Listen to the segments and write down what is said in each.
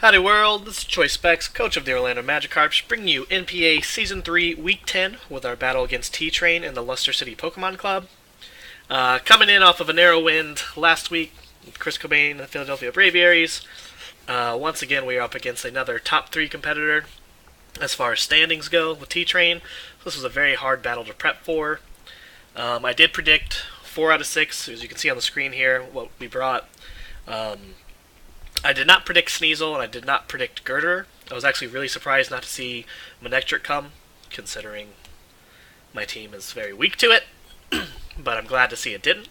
Howdy world, this is Choice Specs, coach of the Orlando Magikarps, bringing you NPA Season 3, Week 10, with our battle against T-Train and the Luster City Pokemon Club. Coming in off of a narrow wind last week with Chris Cobain and the Philadelphia Braviaries. Once again, we are up against another top 3 competitor as far as standings go with T-Train. This was a very hard battle to prep for. I did predict 4 out of 6, as you can see on the screen here, what we brought. I did not predict Sneasel, and I did not predict Girder. I was actually really surprised not to see Manectric come, considering my team is very weak to it. But I'm glad to see it didn't.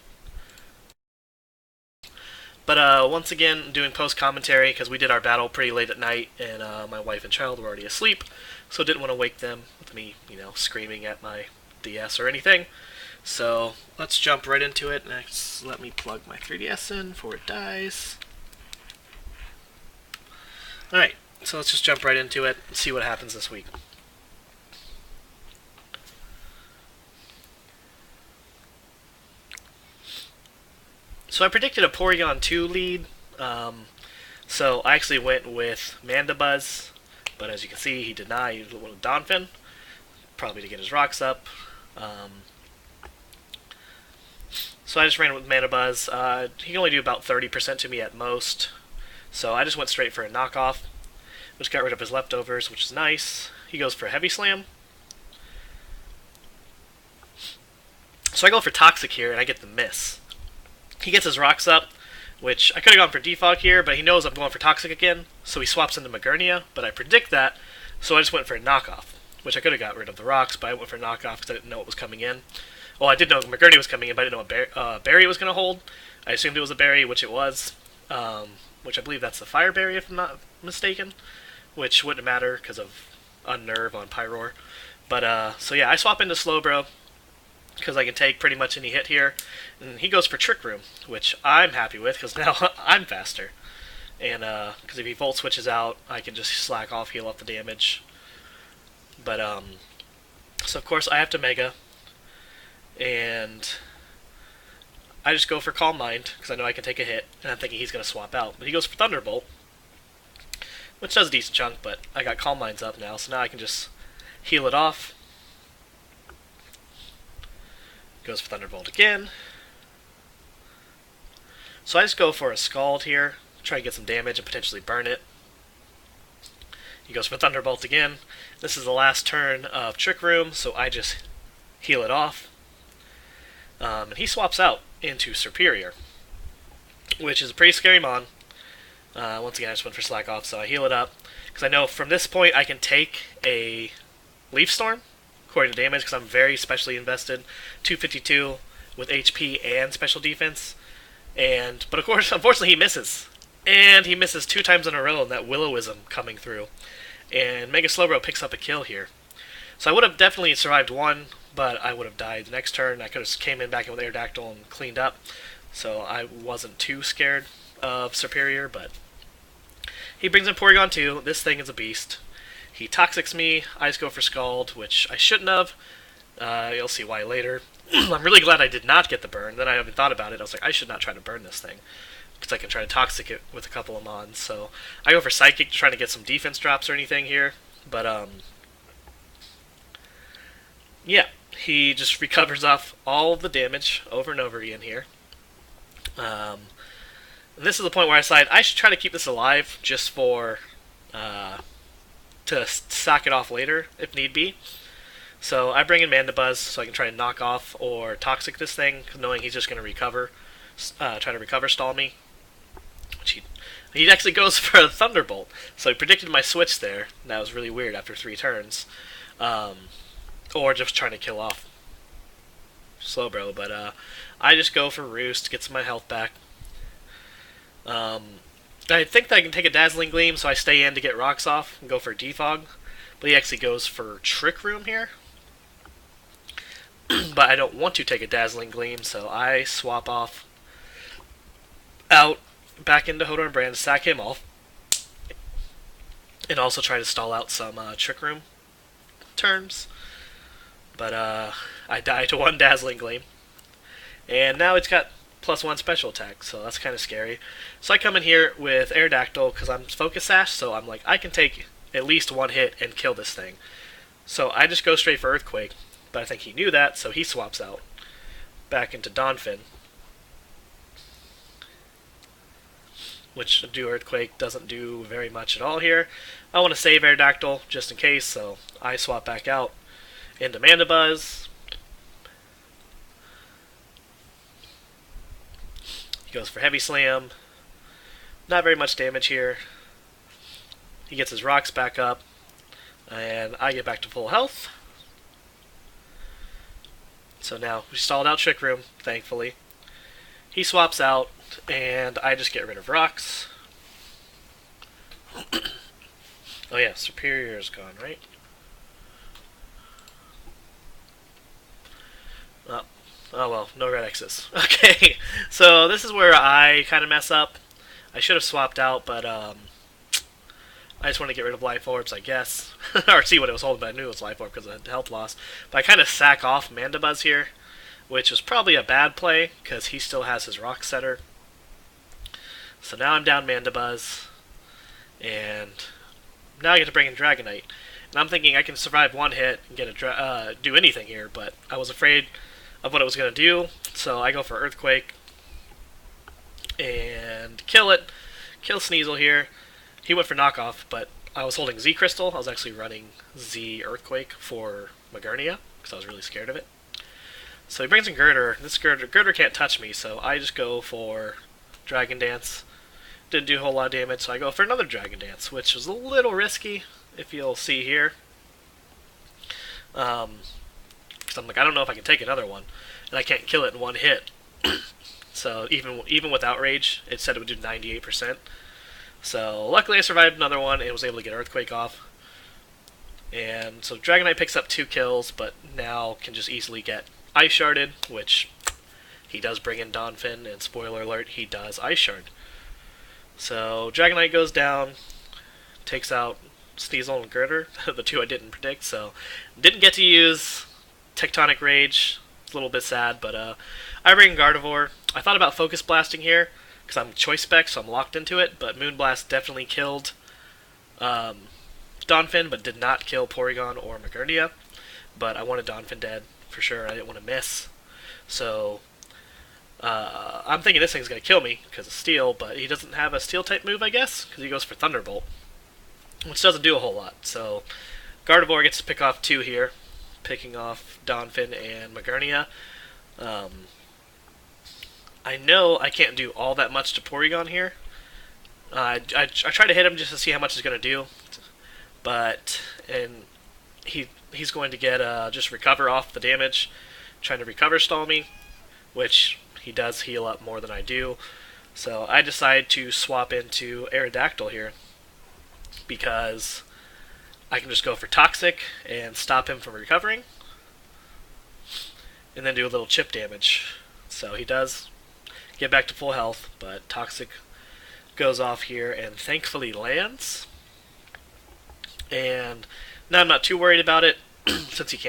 But once again, doing post-commentary, because we did our battle pretty late at night, and my wife and child were already asleep, so didn't want to wake them with me, screaming at my DS or anything. So let's jump right into it. Next, let me plug my 3DS in before it dies. Alright, so let's just jump right into it and see what happens this week. So I predicted a Porygon 2 lead, so I actually went with Mandibuzz, but as you can see, he did not. He went with Donphin, probably to get his rocks up. So I just ran with Mandibuzz. He can only do about 30% to me at most. So I just went straight for a knockoff, which got rid of his leftovers, which is nice. He goes for Heavy Slam. So I go for Toxic here, and I get the miss. He gets his rocks up, which I could have gone for Defog here, but he knows I'm going for Toxic again, so he swaps into Magernia, but I predict that, so I just went for a knockoff, which I could have got rid of the rocks, but I went for a knockoff because I didn't know what was coming in. Well, I did know Magernia was coming in, but I didn't know what Berry was going to hold. I assumed it was a Berry, which it was. Which I believe that's the Fire Berry, if I'm not mistaken, which wouldn't matter because of Unnerve on Pyroar. But, so yeah, I swap into Slowbro because I can take pretty much any hit here. And he goes for Trick Room, which I'm happy with because now I'm faster. And, because if he Volt Switches out, I can just slack off, heal up the damage. But, so of course I have to Mega. And I just go for Calm Mind, because I know I can take a hit, and I'm thinking he's going to swap out. But he goes for Thunderbolt, which does a decent chunk, but I got Calm Minds up now, so now I can just heal it off. Goes for Thunderbolt again. So I just go for a Scald here, try to get some damage and potentially burn it. He goes for Thunderbolt again. This is the last turn of Trick Room, so I just heal it off. And he swaps out into Superior, which is a pretty scary mon. Once again, I just went for Slack Off, so I heal it up. Because I know from this point I can take a Leaf Storm, according to damage, because I'm very specially invested. 252 with HP and special defense. But of course, unfortunately, he misses. And he misses 2 times in a row, and that Will-O-Wisp coming through. And Mega Slowbro picks up a kill here. So I would have definitely survived one, but I would have died the next turn. I could have came in back in with Aerodactyl and cleaned up, so I wasn't too scared of Superior, but he brings in Porygon 2. This thing is a beast. He Toxics me. I just go for Scald, which I shouldn't have. You'll see why later. I'm really glad I did not get the burn. Then I haven't thought about it. I was like, I should not try to burn this thing, because I can try to Toxic it with a couple of mons. So I go for Psychic to try to get some defense drops or anything here, but yeah, he just recovers off all of the damage over and over again here. And this is the point where I decide I should try to keep this alive just for to sock it off later if need be. So I bring in Mandibuzz so I can try to knock off or Toxic this thing, knowing he's just going to recover, try to recover stall me. Which he actually goes for a Thunderbolt, so he predicted my switch there. And that was really weird after 3 turns. Or just trying to kill off Slowbro, but I just go for Roost to get some of my health back. I think that I can take a Dazzling Gleam, so I stay in to get rocks off and go for Defog, but he actually goes for Trick Room here. But I don't want to take a Dazzling Gleam, so I swap off out back into Hodor and Brand, sack him off, and also try to stall out some Trick Room turns. But I die to 1 Dazzling Gleam. And now it's got +1 special attack, so that's kind of scary. So I come in here with Aerodactyl because I'm Focus Sash, so I'm like, I can take at least one hit and kill this thing. So I just go straight for Earthquake, but I think he knew that, so he swaps out back into Donphin, which do Earthquake doesn't do very much at all here. I want to save Aerodactyl just in case, so I swap back out into Mandibuzz. He goes for Heavy Slam. Not very much damage here. He gets his rocks back up, and I get back to full health. So now we stalled out Trick Room, thankfully. He swaps out, and I just get rid of rocks. Oh yeah, Superior is gone, right? Oh well, no red X's. Okay, so this is where I kind of mess up. I should have swapped out, but I just want to get rid of Life Orbs, I guess. Or see what it was holding, but I knew it was Life Orb because of the health loss. But I kind of sack off Mandibuzz here, which was probably a bad play because he still has his Rock Setter. So now I'm down Mandibuzz, and now I get to bring in Dragonite. And I'm thinking I can survive one hit and get a do anything here, but I was afraid of what it was going to do, so I go for Earthquake and kill it. Kill Sneasel here. He went for knockoff, but I was holding Z Crystal. I was actually running Z Earthquake for Magernia because I was really scared of it. So he brings in Girder. This Girder can't touch me, so I just go for Dragon Dance. Didn't do a whole lot of damage, so I go for another Dragon Dance, which was a little risky, if you'll see here. Because I'm like, I don't know if I can take another one, and I can't kill it in one hit. So even with Outrage, it said it would do 98%. So luckily I survived another one and was able to get Earthquake off. And so Dragonite picks up 2 kills, but now can just easily get Ice Sharded, which he does bring in Donphin, and spoiler alert, he does Ice Shard. So Dragonite goes down, takes out Sneasel and Girder, the 2 I didn't predict, so didn't get to use Tectonic Rage. It's a little bit sad, but I bring Gardevoir. I thought about Focus Blasting here, because I'm Choice Spec, so I'm locked into it, but Moonblast definitely killed Donphin, but did not kill Porygon or Magernia. But I wanted Donphin dead, for sure. I didn't want to miss. So I'm thinking this thing's going to kill me, because of Steel, but he doesn't have a Steel-type move, I guess, because he goes for Thunderbolt, which doesn't do a whole lot. So Gardevoir gets to pick off 2 here, picking off Donphin and Magernia. I know I can't do all that much to Porygon here. I try to hit him just to see how much he's going to do, but he's going to get just recover off the damage, trying to recover stall me, which he does heal up more than I do. So I decide to swap into Aerodactyl here, because I can just go for Toxic and stop him from recovering, and then do a little chip damage. So he does get back to full health, but Toxic goes off here and thankfully lands. And now I'm not too worried about it, since he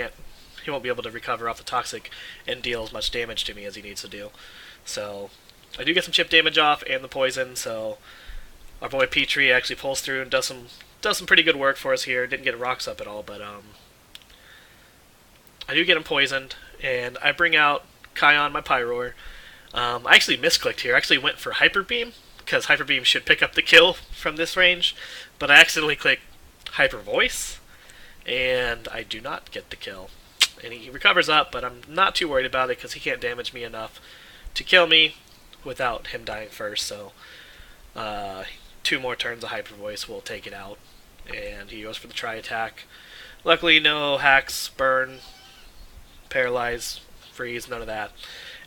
won't be able to recover off the Toxic and deal as much damage to me as he needs to do. So I do get some chip damage off and the poison, so our boy Petrie actually pulls through and does some pretty good work for us here. Didn't get rocks up at all, but I do get him poisoned, and I bring out Kion, my Pyroar. I actually misclicked here. I actually went for Hyper Beam, because Hyper Beam should pick up the kill from this range, but I accidentally clicked Hyper Voice, and I do not get the kill. And he recovers up, but I'm not too worried about it, because he can't damage me enough to kill me without him dying first, so 2 more turns of Hyper Voice will take it out. And he goes for the Tri-Attack. Luckily, no hacks, burn, paralyze, freeze, none of that.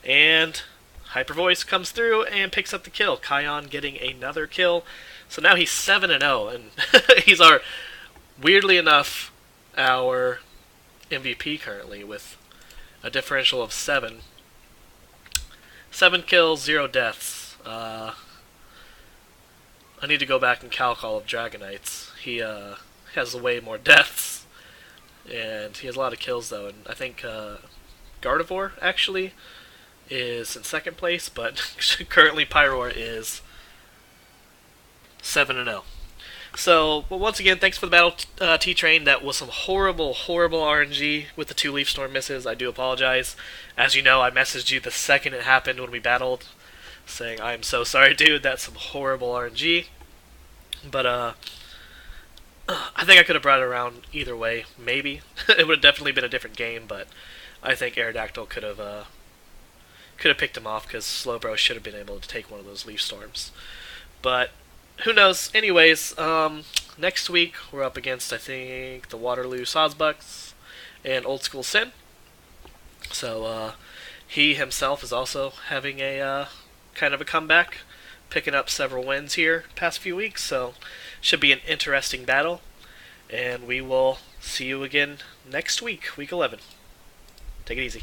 And Hyper Voice comes through and picks up the kill. Kion getting another kill. So now he's 7-0, and he's weirdly enough, our MVP currently, with a differential of 7. 7 kills, 0 deaths. I need to go back and calc all of Dragonites. He has way more deaths, and he has a lot of kills though. And I think Gardevoir actually is in second place, but currently Pyroar is 7-0. So, well, once again, thanks for the battle, T-Train. That was some horrible, horrible RNG with the 2 Leaf Storm misses. I do apologize. As you know, I messaged you the second it happened when we battled, saying, I'm so sorry, dude, that's some horrible RNG. But, I think I could have brought it around either way, maybe. It would have definitely been a different game, but I think Aerodactyl could have picked him off, because Slowbro should have been able to take one of those Leaf Storms. But who knows? Anyways, next week we're up against, I think, the Waterloo Sawsbucks and Old School Sin. So he himself is also having a kind of a comeback, picking up several wins here past few weeks. So should be an interesting battle, and we will see you again next week, week 11. Take it easy.